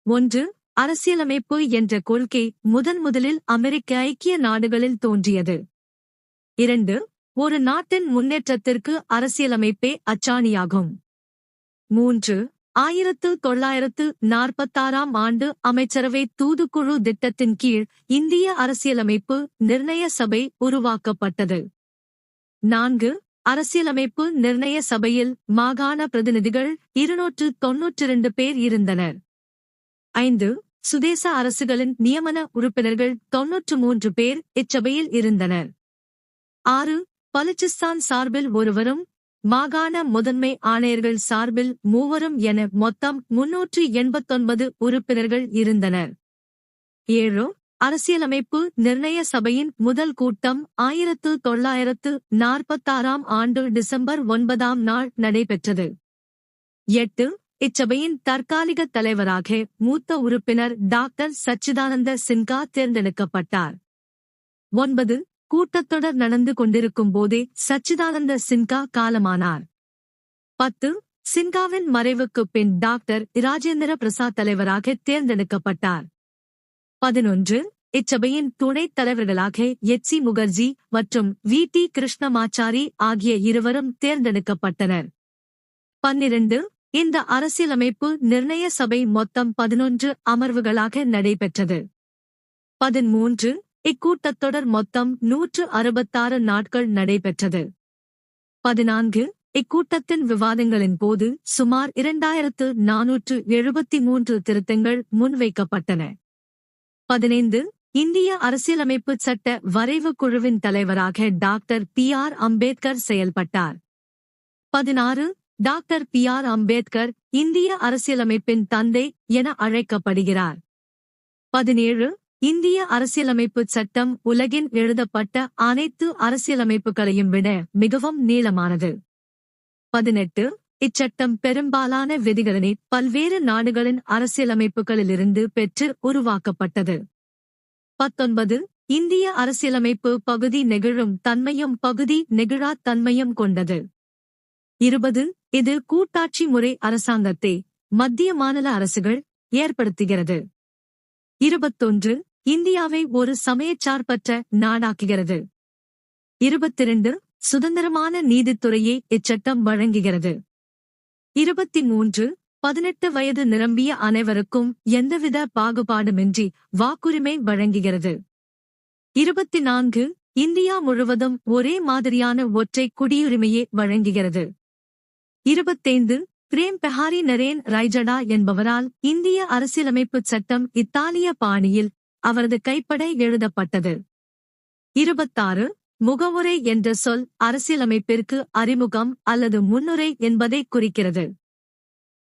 1. அரசியலமைப்பு என்ற கொள்கை முதலில் அமெரிக்க ஐக்கிய நாடுகளில் தோன்றியது. 2. ஒரு நாட்டின் முன்னேற்றத்திற்கு அரசியலமைப்பே அச்சாணியாகும். 3. 1946ஆம் ஆண்டு அமைச்சரவை தூதுக்குழு திட்டத்தின் கீழ் இந்திய அரசியலமைப்பு நிர்ணய சபை உருவாக்கப்பட்டது. 4. அரசியலமைப்பு நிர்ணய சபையில் மாகாண பிரதிநிதிகள் 292 பேர் இருந்தனர். 5. சுதேச அரசுகளின் நியமன உறுப்பினர்கள் 93 பேர் இச்சபையில் இருந்தனர். 6. பலுச்சிஸ்தான் சார்பில் ஒருவரும் மாகாண முதன்மை ஆணையர்கள் சார்பில் 3 என மொத்தம் 389 உறுப்பினர்கள் இருந்தனர். 7. அரசியலமைப்பு நிர்ணய சபையின் முதல் கூட்டம் 1946ஆம் ஆண்டு டிசம்பர் 9ஆம் நாள் நடைபெற்றது. 8. இச்சபையின் தற்காலிக தலைவராக மூத்த உறுப்பினர் டாக்டர் சச்சிதானந்த சின்ஹா தேர்ந்தெடுக்கப்பட்டார். 9. கூட்டத்தொடர் நடந்து கொண்டிருக்கும் போதே சச்சிதானந்த சின்ஹா காலமானார். 10. சின்ஹாவின் மறைவுக்குப் பின் டாக்டர் ராஜேந்திர பிரசாத் தலைவராக தேர்ந்தெடுக்கப்பட்டார். 11. இச்சபையின் துணைத் தலைவர்களாக எச்.சி. முகர்ஜி மற்றும் வி.டி. கிருஷ்ணமாச்சாரி ஆகிய இருவரும் தேர்ந்தெடுக்கப்பட்டனர். 12. இந்த அரசியலமைப்பு நிர்ணய சபை மொத்தம் 11 அமர்வுகளாக நடைபெற்றது. 13. இக்கூட்டத்தொடர் மொத்தம் 166 நாட்கள் நடைபெற்றது. 14. இக்கூட்டத்தின் விவாதங்களின் போது சுமார் 2473 திருத்தங்கள் முன்வைக்கப்பட்டன. 15. இந்திய அரசியலமைப்பு சட்ட வரைவு குழுவின் தலைவராக டாக்டர் பி.ஆர். அம்பேத்கர் செயல்பட்டார். 16. Doctor B.R.. அம்பேத்கர் இந்திய அரசியலமைப்பின் தந்தை என அழைக்கப்படுகிறார். 17. இந்திய அரசியலமைப்பு சட்டம் உலகின் எழுதப்பட்ட அனைத்து அரசியலமைப்புகளையும் விட மிகவும் நீளமானது. 18. இச்சட்டம் பெரும்பாலான விதிகளை பல்வேறு நாடுகளின் அரசியலமைப்புகளிலிருந்து பெற்று உருவாக்கப்பட்டது. 19. இந்திய அரசியலமைப்பு பகுதி நெகிழும் தன்மையும் பகுதி நெகிழா தன்மையும் கொண்டது. 20. இது கூட்டாட்சி முறை அரசாங்கத்தை மத்திய மாநில அரசுகள் ஏற்படுத்துகிறது. 21. இந்தியாவை ஒரு சமயச்சார்பற்ற நாடாக்குகிறது. 22. சுதந்திரமான நீதித்துறையை இச்சட்டம் வழங்குகிறது. 23. 18 வயது நிரம்பிய அனைவருக்கும் எந்தவித பாகுபாடுமின்றி வாக்குரிமை வழங்குகிறது. 24. இந்தியா முழுவதும் ஒரே மாதிரியான ஒற்றை குடியுரிமையை வழங்குகிறது. 25. பிரேம் பெஹாரி நரேன் ரைஜடா என்பவரால் இந்திய அரசியலமைப்பு சட்டம் இத்தாலிய பாணியில் அவரது கைப்பட எழுதப்பட்டது. 26. முகவுரை என்ற சொல் அரசியலமைப்பிற்கு அறிமுகம் அல்லது முன்னுரை என்பதை குறிக்கிறது.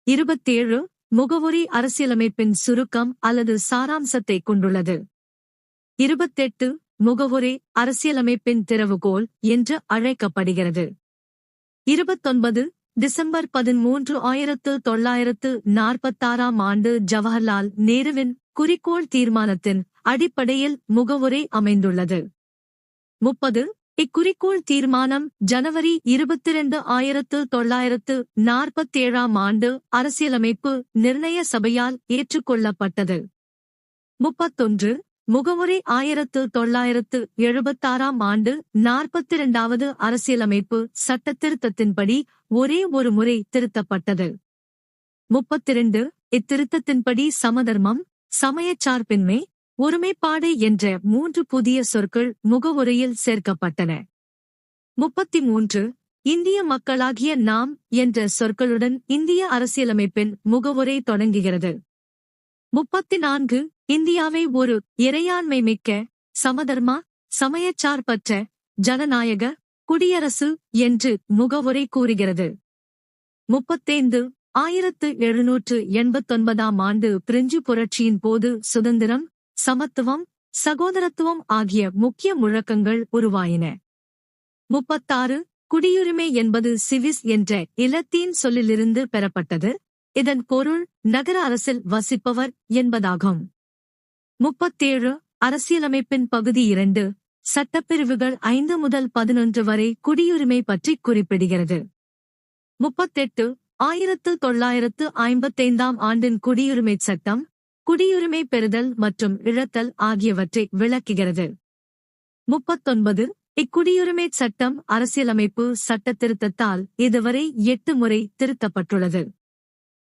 27. முகவுரை அரசியலமைப்பின் சுருக்கம் அல்லது சாராம்சத்தை கொண்டுள்ளது. 28. முகவுரை அரசியலமைப்பின் திறவுகோல் என்று அழைக்கப்படுகிறது. 29. டிசம்பர் 13, 1946ஆம் ஆண்டு ஜவஹர்லால் நேருவின் குறிக்கோள் தீர்மானத்தின் அடிப்படையில் முகவுரை அமைந்துள்ளது. 30. இக்குறிக்கோள் தீர்மானம் ஜனவரி 22, 1947ஆம் ஆண்டு அரசியலமைப்பு நிர்ணய சபையால் ஏற்றுக்கொள்ளப்பட்டது. 31. முகவுரை 1976ஆம் ஆண்டு 42வது அரசியலமைப்பு சட்டத்திருத்தத்தின்படி ஒரே ஒரு முறை திருத்தப்பட்டது. 32. இத்திருத்தத்தின்படி சமதர்மம், சமயச்சார்பின்மை, ஒருமைப்பாடு என்ற 3 புதிய சொற்கள் முகவுரையில் சேர்க்கப்பட்டன. 33. இந்திய மக்களாகிய நாம் என்ற சொற்களுடன் இந்திய அரசியலமைப்பின் முகவுரை தொடங்குகிறது. 34. இந்தியாவை ஒரு இறையாண்மை மிக்க, சமதர்ம, சமயச்சார்பற்ற, ஜனநாயக குடியரசு என்று முகவுரை கூறுகிறது. 35. 1789ஆம் ஆண்டு பிரெஞ்சு புரட்சியின் போது சுதந்திரம், சமத்துவம், சகோதரத்துவம் ஆகிய முக்கிய முழக்கங்கள் உருவாயின. 36. குடியுரிமை என்பது சிவிஸ் என்ற இலத்தீன் சொல்லிலிருந்து பெறப்பட்டது. இதன் பொருள் நகர அரசில் வசிப்பவர் என்பதாகும். 37. அரசியலமைப்பின் பகுதி 2 சட்டப்பிரிவுகள் 5 முதல் 11 வரை குடியுரிமை பற்றி குறிப்பிடுகிறது. 38. 1955ஆம் ஆண்டின் குடியுரிமைச் சட்டம் குடியுரிமை பெறுதல் மற்றும் இழத்தல் ஆகியவற்றை விளக்குகிறது. 39. இக்குடியுரிமைச் சட்டம் அரசியலமைப்பு சட்டத்திருத்தத்தால் இதுவரை 8 முறை திருத்தப்பட்டுள்ளது.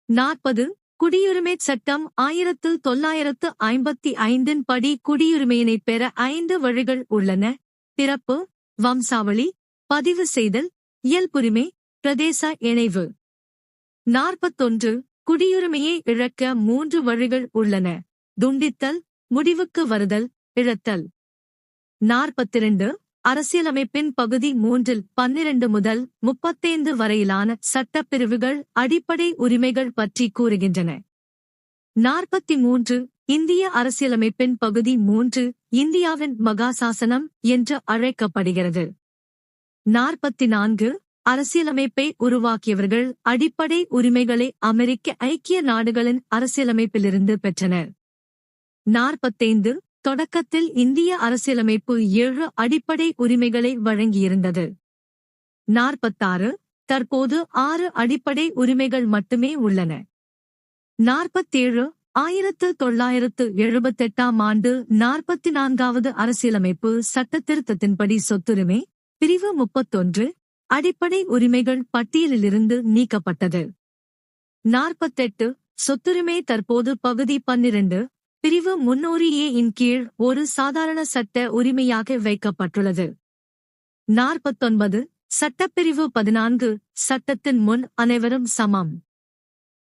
40. குடியுரிமைச் சட்டம் 1955 படி குடியுரிமையினை பெற 5 வழிகள் உள்ளன. பிறப்பு, வம்சாவளி, பதிவு செய்தல், இயல்புரிமை, பிரதேச இணைவு. 41. குடியுரிமையை இழக்க 3 வழிகள் உள்ளன. துண்டித்தல், முடிவுக்கு வருதல், இழத்தல். 42. அரசியலமைப்பின் பகுதி 3 12 முதல் 35 வரையிலான சட்டப்பிரிவுகள் அடிப்படை உரிமைகள் பற்றி கூறுகின்றன. 43. இந்திய அரசியலமைப்பின் பகுதி 3 இந்தியாவின் மகாசாசனம் என்று அழைக்கப்படுகிறது. 44. அரசியலமைப்பை உருவாக்கியவர்கள் அடிப்படை உரிமைகளை அமெரிக்க ஐக்கிய நாடுகளின் அரசியலமைப்பிலிருந்து பெற்றனர். 45. தொடக்கத்தில் இந்திய அரசியலமைப்பு 7 அடிப்படை உரிமைகளை வழங்கியிருந்தது. 46. தற்போது 6 அடிப்படை உரிமைகள் மட்டுமே உள்ளன. 47. 1978 ஆண்டு 44வது அரசியலமைப்பு சட்டத்திருத்தத்தின்படி சொத்துரிமை பிரிவு 31 அடிப்படை உரிமைகள் பட்டியலிலிருந்து நீக்கப்பட்டது. 48. சொத்துரிமை தற்போது பகுதி 12 பிரிவு 300A இன் கீழ் ஒரு சாதாரண சட்ட உரிமையாக வைக்கப்பட்டுள்ளது. 49. சட்டப்பிரிவு 14 சட்டத்தின் முன் அனைவரும் சமம்.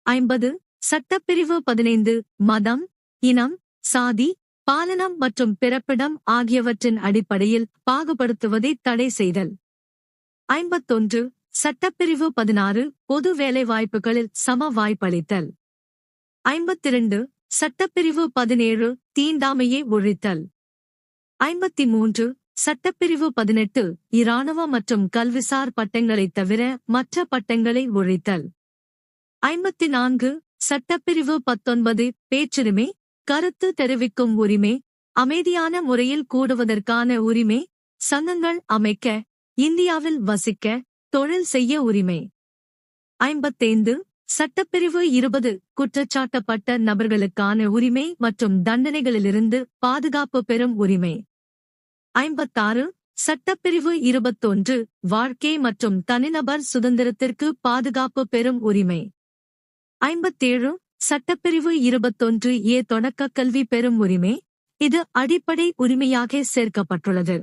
50. சட்டப்பிரிவு 15 மதம், இனம், சாதி, பாலினம் மற்றும் பிறப்பிடம் ஆகியவற்றின் அடிப்படையில் பாகுபடுத்துவதை தடை செய்தல். 51. சட்டப்பிரிவு 16 பொது வேலைவாய்ப்புகளில் சம வாய்ப்பளித்தல். 52. சட்டப்பிரிவு 17 தீண்டாமையை ஒழித்தல். 53. சட்டப்பிரிவு 18 இராணுவ மற்றும் கல்விசார் பட்டங்களைத் தவிர மற்ற பட்டங்களை ஒழித்தல். 54. சட்டப்பிரிவு 19 பேச்சுரிமை, கருத்து தெரிவிக்கும் உரிமை, அமைதியான முறையில் கூடுவதற்கான உரிமை, சங்கங்கள் அமைக்க, இந்தியாவில் வசிக்க, தொழில் செய்ய உரிமை. 55. சட்டப்பிரிவு 20 குற்றச்சாட்டப்பட்ட நபர்களுக்கான உரிமை மற்றும் தண்டனைகளிலிருந்து பாதுகாப்பு பெறும் உரிமை. 56. சட்டப்பிரிவு 21 வாழ்க்கை மற்றும் தனிநபர் சுதந்திரத்திற்கு பாதுகாப்பு பெறும் உரிமை. 57. சட்டப்பிரிவு 21A தொடக்க கல்வி பெறும் உரிமை. இது அடிப்படை உரிமையாக சேர்க்கப்பட்டுள்ளது.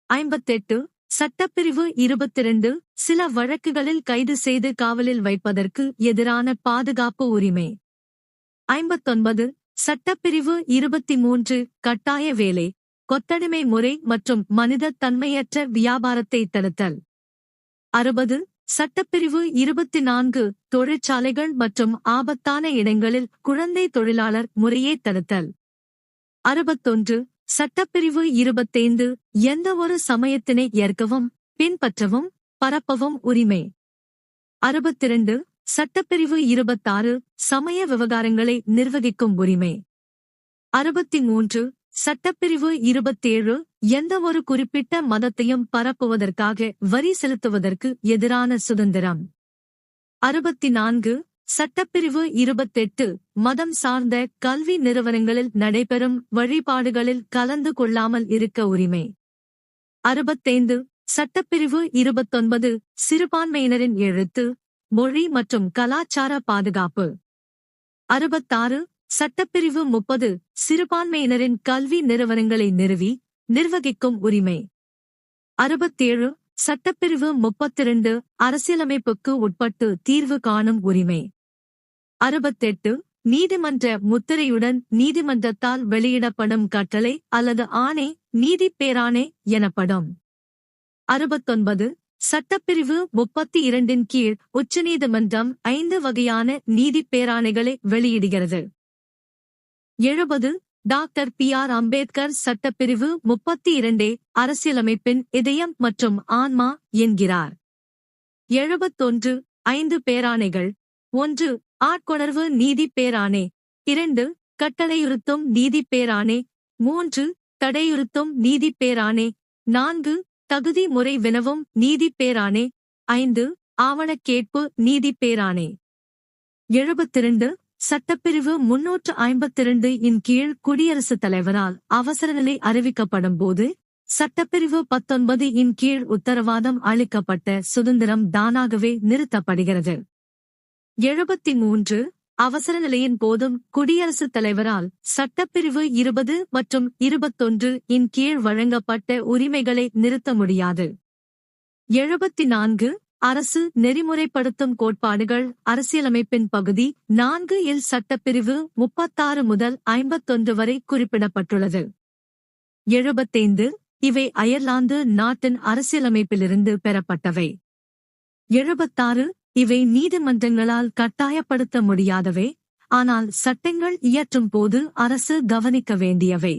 58. சட்டப்பிரிவு 22 சில வழக்குகளில் கைது செய்து காவலில் வைப்பதற்கு எதிரான பாதுகாப்பு உரிமை. 59. சட்டப்பிரிவு 23 கட்டாய வேலை, கொத்தடிமை முறை மற்றும் மனித தன்மையற்ற வியாபாரத்தை தடுத்தல். 60. சட்டப்பிரிவு 24 தொழிற்சாலைகள் மற்றும் ஆபத்தான இடங்களில் குழந்தை தொழிலாளர் முறையை தடுத்தல். 61. சட்டப்பிரிவு 25 எந்த ஒரு சமயத்தினை ஏற்கவும், பின்பற்றவும், பரப்பவும் உரிமை. 62. சட்டப்பிரிவு 26 சமய விவகாரங்களை நிர்வகிக்கும் உரிமை. 63. சட்டப்பிரிவு 27 எந்த ஒரு குறிப்பிட்ட மதத்தையும் பரப்புவதற்காக வரி செலுத்துவதற்கு எதிரான சுதந்திரம். 64. சட்டப்பிரிவு 28 மதம் சார்ந்த கல்வி நிறுவனங்களில் நடைபெறும் வழிபாடுகளில் கலந்து கொள்ளாமல் இருக்க உரிமை. 65. சட்டப்பிரிவு 29 சிறுபான்மையினரின் எழுத்து, மொழி மற்றும் கலாச்சார பாதுகாப்பு. 66. சட்டப்பிரிவு 30 சிறுபான்மையினரின் கல்வி நிறுவனங்களை நிறுவி, நிர்வகிக்கும் உரிமை. 67. சட்டப்பிரிவு 32 அரசியலமைப்புக்கு உட்பட்டு தீர்வு காணும் உரிமை. 68. நீதிமன்ற முத்திரையுடன் நீதிமன்றத்தால் வெளியிடப்படும் கட்டளை அல்லது ஆணை நீதி பேராணை எனப்படும். 69. சட்டப்பிரிவு 32 கீழ் உச்சநீதிமன்றம் 5 வகையான நீதி பேராணைகளை வெளியிடுகிறது. 70. Doctor B.R.. அம்பேத்கர் சட்டப்பிரிவு 32 அரசியலமைப்பின் இதயம் மற்றும் ஆன்மா என்கிறார். 71. 5 பேராணைகள். 1. ஆட்கொணர்வு நீதி பேராணை. 2. கட்டளையுறுத்தும் நீதி பேராணை. 3. தடையுறுத்தும் நீதி பேராணை. 4. தகுதி முறை வினவும் நீதி பேராணை. 5. ஆவணக் கேட்பு நீதி பேராணை. 72. சட்டப்பிரிவு 352 இன் கீழ் குடியரசுத் தலைவரால் அவசரநிலை அறிவிக்கப்படும் போது சட்டப்பிரிவு 19 இன் கீழ் உத்தரவாதம் அளிக்கப்பட்ட சுதந்திரம் தானாகவே நிறுத்தப்படுகிறது. 73 அவசர நிலையின் போதும் குடியரசுத் தலைவரால் சட்டப்பிரிவு 20 மற்றும் 21 இன் கீழ் வழங்கப்பட்ட உரிமைகளை நிறுத்த முடியாது. 74 அரசு நெறிமுறைப்படுத்தும் கோட்பாடுகள் அரசியலமைப்பின் பகுதி 4 இல் சட்டப்பிரிவு 36 முதல் 51 வரை குறிப்பிடப்பட்டுள்ளது. 75 இவை அயர்லாந்து நாட்டின் அரசியலமைப்பிலிருந்து பெறப்பட்டவை. 76 இவை நீதிமன்றங்களால் கட்டாயப்படுத்த முடியாதவை, ஆனால் சட்டங்கள் இயற்றும் போது அரசு கவனிக்க வேண்டியவை.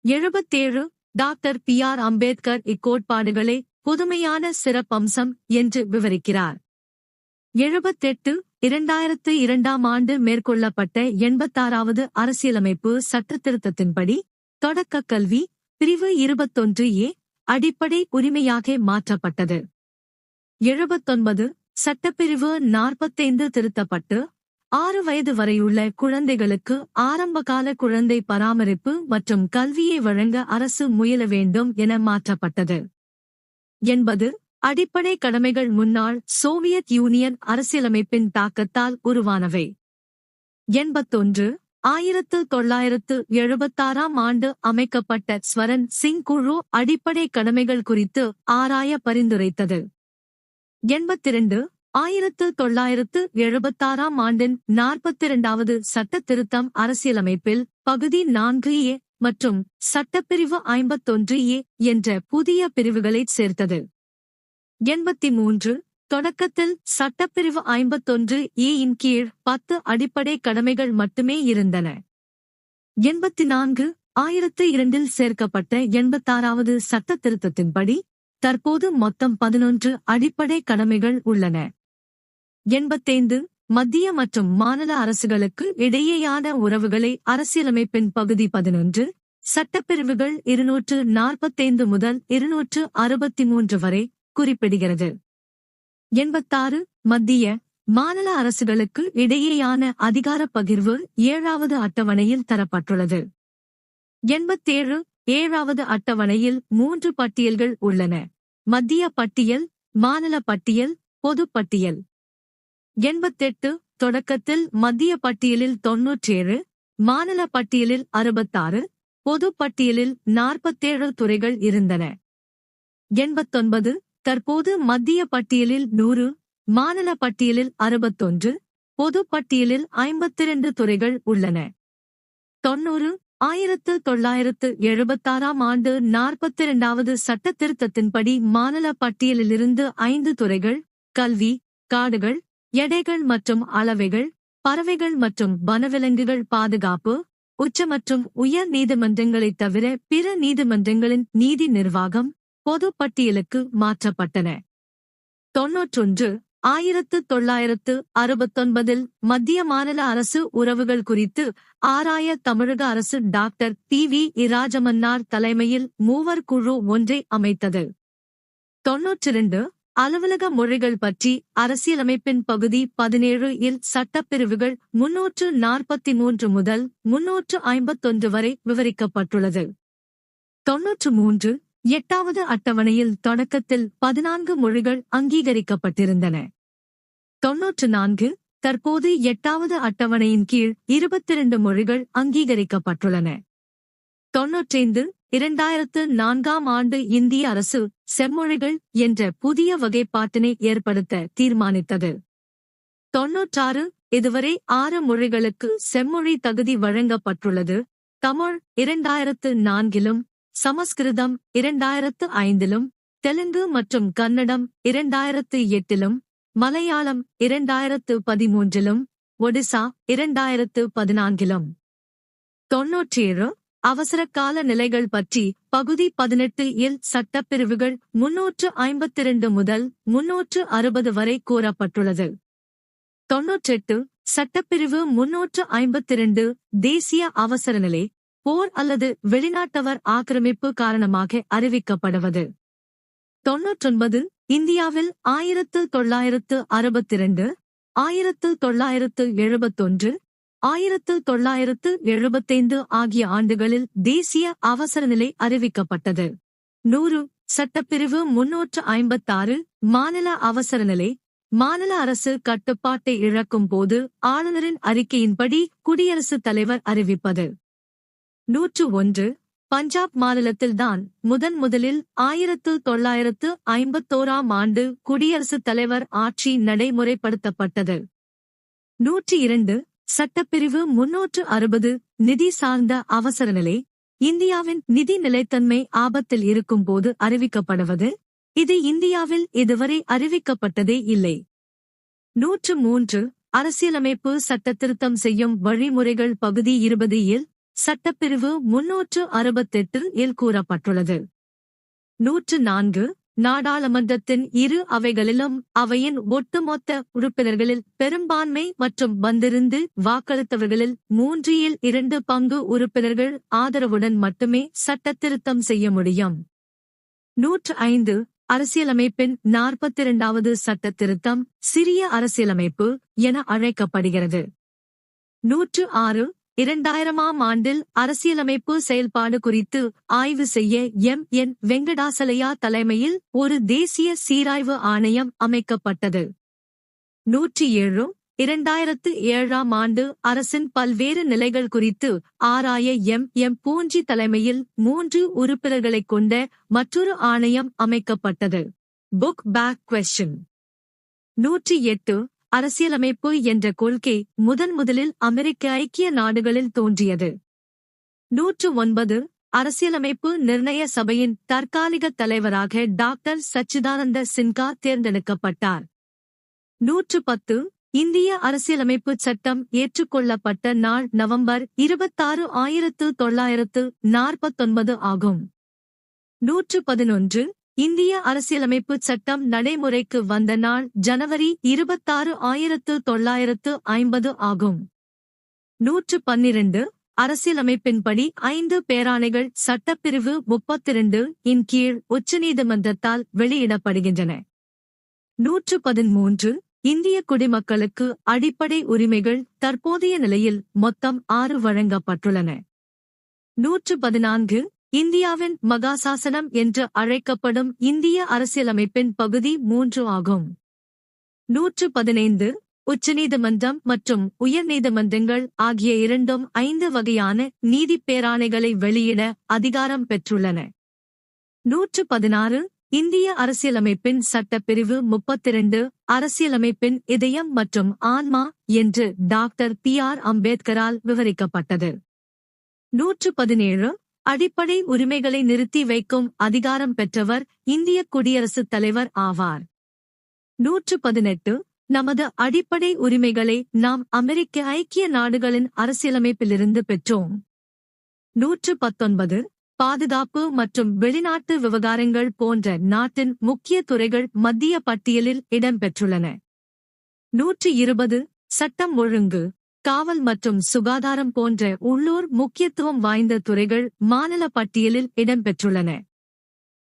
77 டாக்டர் பி.ஆர். அம்பேத்கர் இக்கோட்பாடுகளை புதுமையான சிறப்பம்சம் என்று விவரிக்கிறார். 78 2002ஆம் ஆண்டு மேற்கொள்ளப்பட்ட 86வது அரசியலமைப்பு சட்டத்திருத்தத்தின்படி தொடக்க கல்வி பிரிவு 21A அடிப்படை உரிமையாக மாற்றப்பட்டது. 79 சட்டப்பிரிவு 45 திருத்தப்பட்டு 6 வயது வரையுள்ள குழந்தைகளுக்கு ஆரம்பகால குழந்தை பராமரிப்பு மற்றும் கல்வியை வழங்க அரசு முயல வேண்டும் என மாற்றப்பட்டது. 80 அடிப்படை கடமைகள் முன்னாள் சோவியத் யூனியன் அரசியலமைப்பின் தாக்கத்தால் உருவானவை. 81 1976ஆம் ஆண்டு அமைக்கப்பட்ட ஸ்வரன் சிங் குழு அடிப்படை கடமைகள் குறித்து ஆராய பரிந்துரைத்தது. 82 1976ஆம் ஆண்டின் 42வது சட்ட திருத்தம் அரசியலமைப்பில் பகுதி 4A மற்றும் சட்டப்பிரிவு 51A என்ற புதிய பிரிவுகளைச் சேர்த்தது. 83 தொடக்கத்தில் சட்டப்பிரிவு 51A இன் கீழ் 10 அடிப்படை கடமைகள் மட்டுமே இருந்தன. 84 2002இல் சேர்க்கப்பட்ட 86வது சட்ட திருத்தத்தின்படி தற்போது மொத்தம் 11 அடிப்படை கடமைகள் உள்ளன. 85 மத்திய மற்றும் மாநில அரசுகளுக்கு இடையேயான உறவுகளை அரசியலமைப்பின் பகுதி 11 சட்டப்பிரிவுகள் 245 முதல் 263 வரை குறிப்பிடுகிறது. 86 மத்திய மாநில அரசுகளுக்கு இடையேயான அதிகாரப் பகிர்வு 7வது அட்டவணையில் தரப்பட்டுள்ளது. 87 7வது அட்டவணையில் 3 பட்டியல்கள் உள்ளன: மத்திய பட்டியல், மாநில பட்டியல், பொது பட்டியல். 88 தொடக்கத்தில் மத்திய பட்டியலில் 97, மாநில பட்டியலில் 66, பொது பட்டியலில் 47 துறைகள் இருந்தன. 89 தற்போது மத்திய பட்டியலில் 100, மாநில பட்டியலில் 61, பொது பட்டியலில் 52 துறைகள் உள்ளன. 90 1976ஆம் ஆண்டு 42வது சட்ட திருத்தத்தின்படி மாநில பட்டியலிலிருந்து 5 துறைகள்: கல்வி, காடுகள், எடைகள் மற்றும் அளவைகள், பறவைகள் மற்றும் வனவிலங்குகள் பாதுகாப்பு, உச்ச மற்றும் உயர் நீதிமன்றங்களைத் தவிர பிற நீதிமன்றங்களின் நீதி நிர்வாகம் பொது பட்டியலுக்கு மாற்றப்பட்டன. 91 1969இல் மத்திய மாநில அரசு உறவுகள் குறித்து ஆராய தமிழக அரசு டாக்டர் டி.வி. ராஜமன்னார் தலைமையில் மூவர் குழு ஒன்றை அமைத்தது. 92 அலுவலக மொழிகள் பற்றி அரசியலமைப்பின் பகுதி 17 இல் சட்டப்பிரிவுகள் 343 முதல் 351 வரை விவரிக்கப்பட்டுள்ளது. 93 8வது அட்டவணையில் தொடக்கத்தில் 14 மொழிகள் அங்கீகரிக்கப்பட்டிருந்தன. 94 தற்போது 8வது அட்டவணையின் கீழ் 22 மொழிகள் அங்கீகரிக்கப்பட்டுள்ளன. 95 2004ஆம் ஆண்டு இந்திய அரசு செம்மொழிகள் என்ற புதிய வகைப்பாட்டினை ஏற்படுத்த தீர்மானித்தது. 96 இதுவரை 6 மொழிகளுக்கு செம்மொழி தகுதி வழங்கப்பட்டுள்ளது: தமிழ் 2004இலும், சமஸ்கிருதம் 2005இலும், தெலுங்கு மற்றும் கன்னடம் 2008இலும், மலையாளம் 2013இலும், ஒடிசா 2014இலும். 97 அவசரகால நிலைகள் பற்றி பகுதி 18 இல் சட்டப்பிரிவுகள் 352 முதல் 360 வரை கூறப்பட்டுள்ளது. 98 சட்டப்பிரிவு 352 தேசிய அவசரநிலை, போர் அல்லது வெளிநாட்டவர் ஆக்கிரமிப்பு காரணமாக அறிவிக்கப்படுவது. 99 இந்தியாவில் 1962, 1971, 1975 ஆகிய ஆண்டுகளில் தேசிய அவசரநிலை அறிவிக்கப்பட்டது. 100 சட்டப்பிரிவு 356 மாநில அவசரநிலை. மாநில அரசு கட்டுப்பாட்டை இழக்கும் போது ஆளுநரின் அறிக்கையின்படி குடியரசுத் தலைவர் அறிவிப்பது. 101 பஞ்சாப் மாநிலத்தில்தான் முதலில் 1951 ஆண்டு குடியரசுத் தலைவர் ஆட்சி நடைமுறைப்படுத்தப்பட்டது. 102 சட்டப்பிரிவு 360 நிதி சார்ந்த அவசரநிலை. இந்தியாவின் நிதி நிலைத்தன்மை ஆபத்தில் இருக்கும் போது அறிவிக்கப்படுவது. இது இந்தியாவில் இதுவரை அறிவிக்கப்பட்டதே இல்லை. 103 அரசியலமைப்பு சட்டத்திருத்தம் செய்யும் வழிமுறைகள் பகுதி 20 இல் சட்டப்பிரிவு 368 இல் கூறப்பட்டுள்ளது. 104 நாடாளுமன்றத்தின் இரு அவைகளிலும் அவையின் ஒட்டுமொத்த உறுப்பினர்களில் பெரும்பான்மை மற்றும் வந்திருந்து வாக்களித்தவர்களில் 2/3 பங்கு உறுப்பினர்கள் ஆதரவுடன் மட்டுமே சட்டத்திருத்தம் செய்ய முடியும். 105 அரசியலமைப்பின் 42வது சட்டத்திருத்தம் சிறிய அரசியலமைப்பு என அழைக்கப்படுகிறது. 106 2000ஆம் ஆண்டில் அரசியலமைப்பு செயல்பாடு குறித்து ஆய்வு செய்ய எம். வெங்கடாசலையா தலைமையில் ஒரு தேசிய சீராய்வு ஆணையம் அமைக்கப்பட்டது. 107 2007ஆம் ஆண்டு அரசின் பல்வேறு நிலைகள் குறித்து ஆராய எம். பூஞ்சி தலைமையில் 3 உறுப்பினர்களைக் கொண்ட மற்றொரு ஆணையம் அமைக்கப்பட்டது. Book back question. 108 அரசியலமைப்பு என்ற கொள்கை முதலில் அமெரிக்க ஐக்கிய நாடுகளில் தோன்றியது. 109 அரசியலமைப்பு நிர்ணய சபையின் தற்காலிக தலைவராக டாக்டர் சச்சிதானந்த சின்ஹா தேர்ந்தெடுக்கப்பட்டார். 110 இந்திய அரசியலமைப்பு சட்டம் ஏற்றுக்கொள்ளப்பட்ட நாள் நவம்பர் 26 1949 ஆகும். 111 இந்திய அரசியலமைப்பு சட்டம் நடைமுறைக்கு வந்த நாள் ஜனவரி 26 1950 ஆகும். 112 அரசியலமைப்பின்படி 5 பேராணைகள் சட்டப்பிரிவு 32 இன் கீழ் உச்சநீதிமன்றத்தால் வெளியிடப்படுகின்றன. 113 இந்திய குடிமக்களுக்கு அடிப்படை உரிமைகள் தற்போதைய நிலையில் மொத்தம் 6 வழங்கப்பட்டுள்ளன. 114 இந்தியாவின் மகாசாசனம் என்று அழைக்கப்படும் இந்திய அரசியலமைப்பின் பகுதி 3 ஆகும். 115 உச்சநீதிமன்றம் மற்றும் உயர்நீதிமன்றங்கள் ஆகிய இரண்டும் 5 வகையான நீதிப் பேராணைகளை வெளியிட அதிகாரம் பெற்றுள்ளன. 116 இந்திய அரசியலமைப்பின் சட்டப்பிரிவு 32 அரசியலமைப்பின் இதயம் மற்றும் ஆன்மா என்று டாக்டர் பி.ஆர். அம்பேத்கரால் விவரிக்கப்பட்டது. 117 அடிப்படை உரிமைகளை நிறுத்தி வைக்கும் அதிகாரம் பெற்றவர் இந்திய குடியரசுத் தலைவர் ஆவார். 118 நமது அடிப்படை உரிமைகளை நாம் அமெரிக்க ஐக்கிய நாடுகளின் அரசியலமைப்பிலிருந்து பெற்றோம். 119 பாதுகாப்பு மற்றும் வெளிநாட்டு விவகாரங்கள் போன்ற நாட்டின் முக்கிய துறைகள் மத்திய பட்டியலில் இடம்பெற்றுள்ளன. 120 சட்டம் ஒழுங்கு, காவல் மற்றும் சுகாதாரம் போன்ற உள்ளூர் முக்கியத்துவம் வாய்ந்த துறைகள் மாநில பட்டியலில் இடம்பெற்றுள்ளன.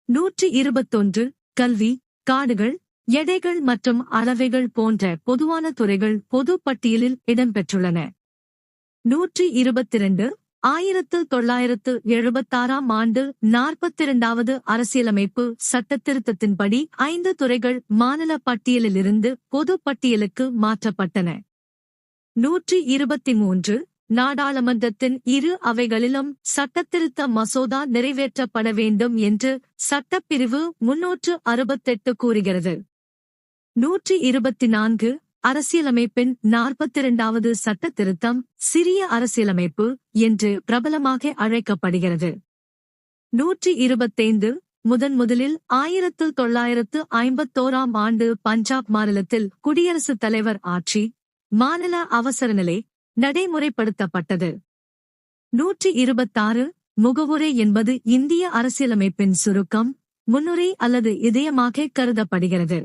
121 கல்வி, காடுகள், எடைகள் மற்றும் அளவைகள் போன்ற பொதுவான துறைகள் பொது பட்டியலில் இடம்பெற்றுள்ளன. 122 1976ஆம் ஆண்டு 42வது அரசியலமைப்பு சட்டத்திருத்தத்தின்படி 5 துறைகள் மாநில பட்டியலிலிருந்து பொது பட்டியலுக்கு மாற்றப்பட்டன. 123 நாடாளுமன்றத்தின் இரு அவைகளிலும் சட்டத்திருத்த மசோதா நிறைவேற்றப்பட வேண்டும் என்று சட்டப்பிரிவு 368 கூறுகிறது. 124 அரசியலமைப்பின் 42வது சட்டத்திருத்தம் சிறிய அரசியலமைப்பு என்று பிரபலமாக அழைக்கப்படுகிறது. 125 முதலில் 1951ஆம் ஆண்டு பஞ்சாப் மாநிலத்தில் குடியரசுத் தலைவர் ஆட்சி, மாநில அவசரநிலை நடைமுறைப்படுத்தப்பட்டது. 126 முகவுரை என்பது இந்திய அரசியலமைப்பின் சுருக்கம், முன்னுரை அல்லது இதயமாக கருதப்படுகிறது.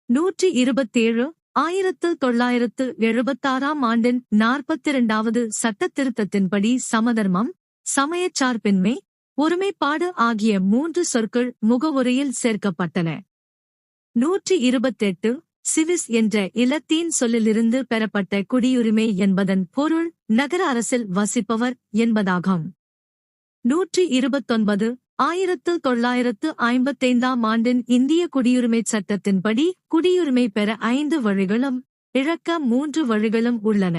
127 1976ஆம் ஆண்டின் 42வது சட்டத்திருத்தத்தின்படி சமதர்மம், சமயச்சார்பின்மை, ஒருமைப்பாடு ஆகிய 3 சொற்கள் முகவுரையில் சேர்க்கப்பட்டன. 128 சிவிஸ் என்ற இலத்தீன் சொல்லிலிருந்து பெறப்பட்ட குடியுரிமை என்பதன் பொருள் நகர அரசில் வசிப்பவர் என்பதாகும். 129 1955 ஆண்டின் இந்திய குடியுரிமைச் சட்டத்தின்படி குடியுரிமை பெற 5 வழிகளும் இழக்க 3 வழிகளும் உள்ளன.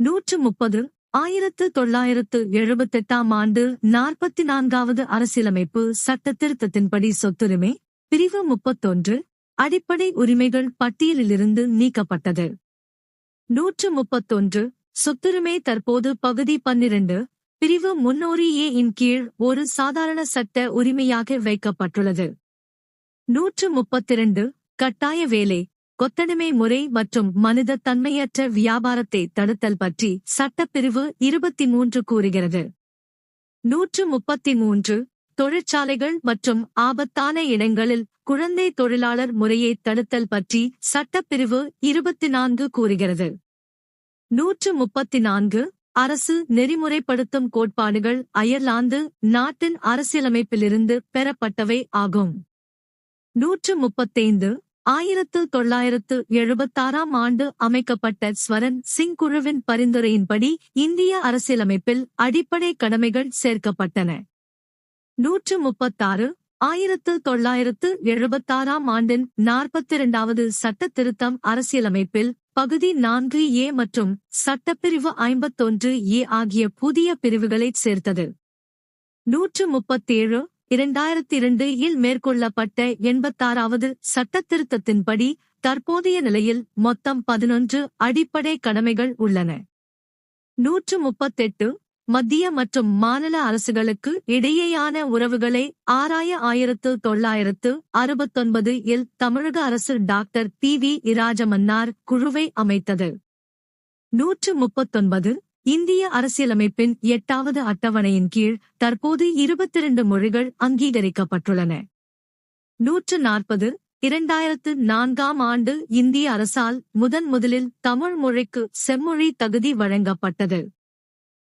130 1978 ஆண்டு 44வது அரசியலமைப்பு சட்ட திருத்தத்தின்படி சொத்துரிமை பிரிவு 31 அடிப்படை உரிமைகள் பட்டியலிலிருந்து நீக்கப்பட்டது. 131 சொத்துரிமை தற்போது பகுதி 12 பிரிவு 300A இன் கீழ் ஒரு சாதாரண சட்ட உரிமையாக வைக்கப்பட்டுள்ளது. 132 கட்டாய வேலை, கொத்தடிமை முறை மற்றும் மனித தன்மையற்ற வியாபாரத்தை தடுத்தல் பற்றி சட்டப்பிரிவு 23 கூறுகிறது. 133 தொழிற்சாலைகள் மற்றும் ஆபத்தான இடங்களில் குழந்தை தொழிலாளர் முறையை தடுத்தல் பற்றி சட்டப்பிரிவு 24 கூறுகிறது. 134 அரசு நெறிமுறைப்படுத்தும் கோட்பாடுகள் அயர்லாந்து நாட்டின் அரசியலமைப்பிலிருந்து பெறப்பட்டவை ஆகும். 135 1976 ஆண்டு அமைக்கப்பட்ட ஸ்வரன் சிங் குழுவின் பரிந்துரையின்படி இந்திய அரசியலமைப்பில் அடிப்படை கடமைகள் சேர்க்கப்பட்டன. 136 1976 ஆண்டின் 42வது சட்ட திருத்தம் அரசியலமைப்பில் பகுதி 4A மற்றும் சட்டப்பிரிவு 51A ஆகிய புதிய பிரிவுகளைச் சேர்த்தது. 137 2002 இல் மேற்கொள்ளப்பட்ட 86வது சட்டத்திருத்தத்தின்படி தற்போதைய நிலையில் மொத்தம் 11 அடிப்படை கடமைகள் உள்ளன. 138 மத்திய மற்றும் மாநில அரசுகளுக்கு இடையேயான உறவுகளை ஆராய 1969 இல் தமிழக அரசு டாக்டர் PV இராஜமன்னார் குழுவை அமைத்தது. 139 இந்திய அரசியலமைப்பின் 8வது அட்டவணையின் கீழ் தற்போது 22 மொழிகள் அங்கீகரிக்கப்பட்டுள்ளன. 140 2004 ஆண்டு இந்திய அரசால் முதலில் தமிழ் மொழிக்கு செம்மொழி தகுதி வழங்கப்பட்டது.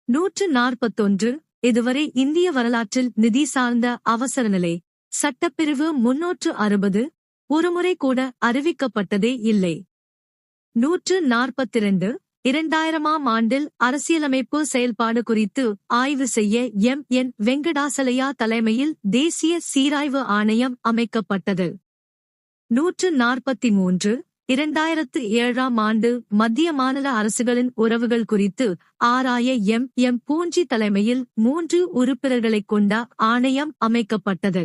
141 இதுவரை இந்திய வரலாற்றில் நிதி சார்ந்த அவசரநிலை சட்டப்பிரிவு 360 ஒருமுறை கூட அறிவிக்கப்பட்டதே இல்லை. 142 2000 ஆண்டில் அரசியலமைப்பு செயல்பாடு குறித்து ஆய்வு செய்ய MN வெங்கடாசலையா தலைமையில் தேசிய சீராய்வு ஆணையம் அமைக்கப்பட்டது. 143 2007 ஆண்டு மத்திய மாநில அரசுகளின் உறவுகள் குறித்து ஆராய MM பூஞ்சி தலைமையில் 3 உறுப்பினர்களைக் கொண்ட ஆணையம் அமைக்கப்பட்டது.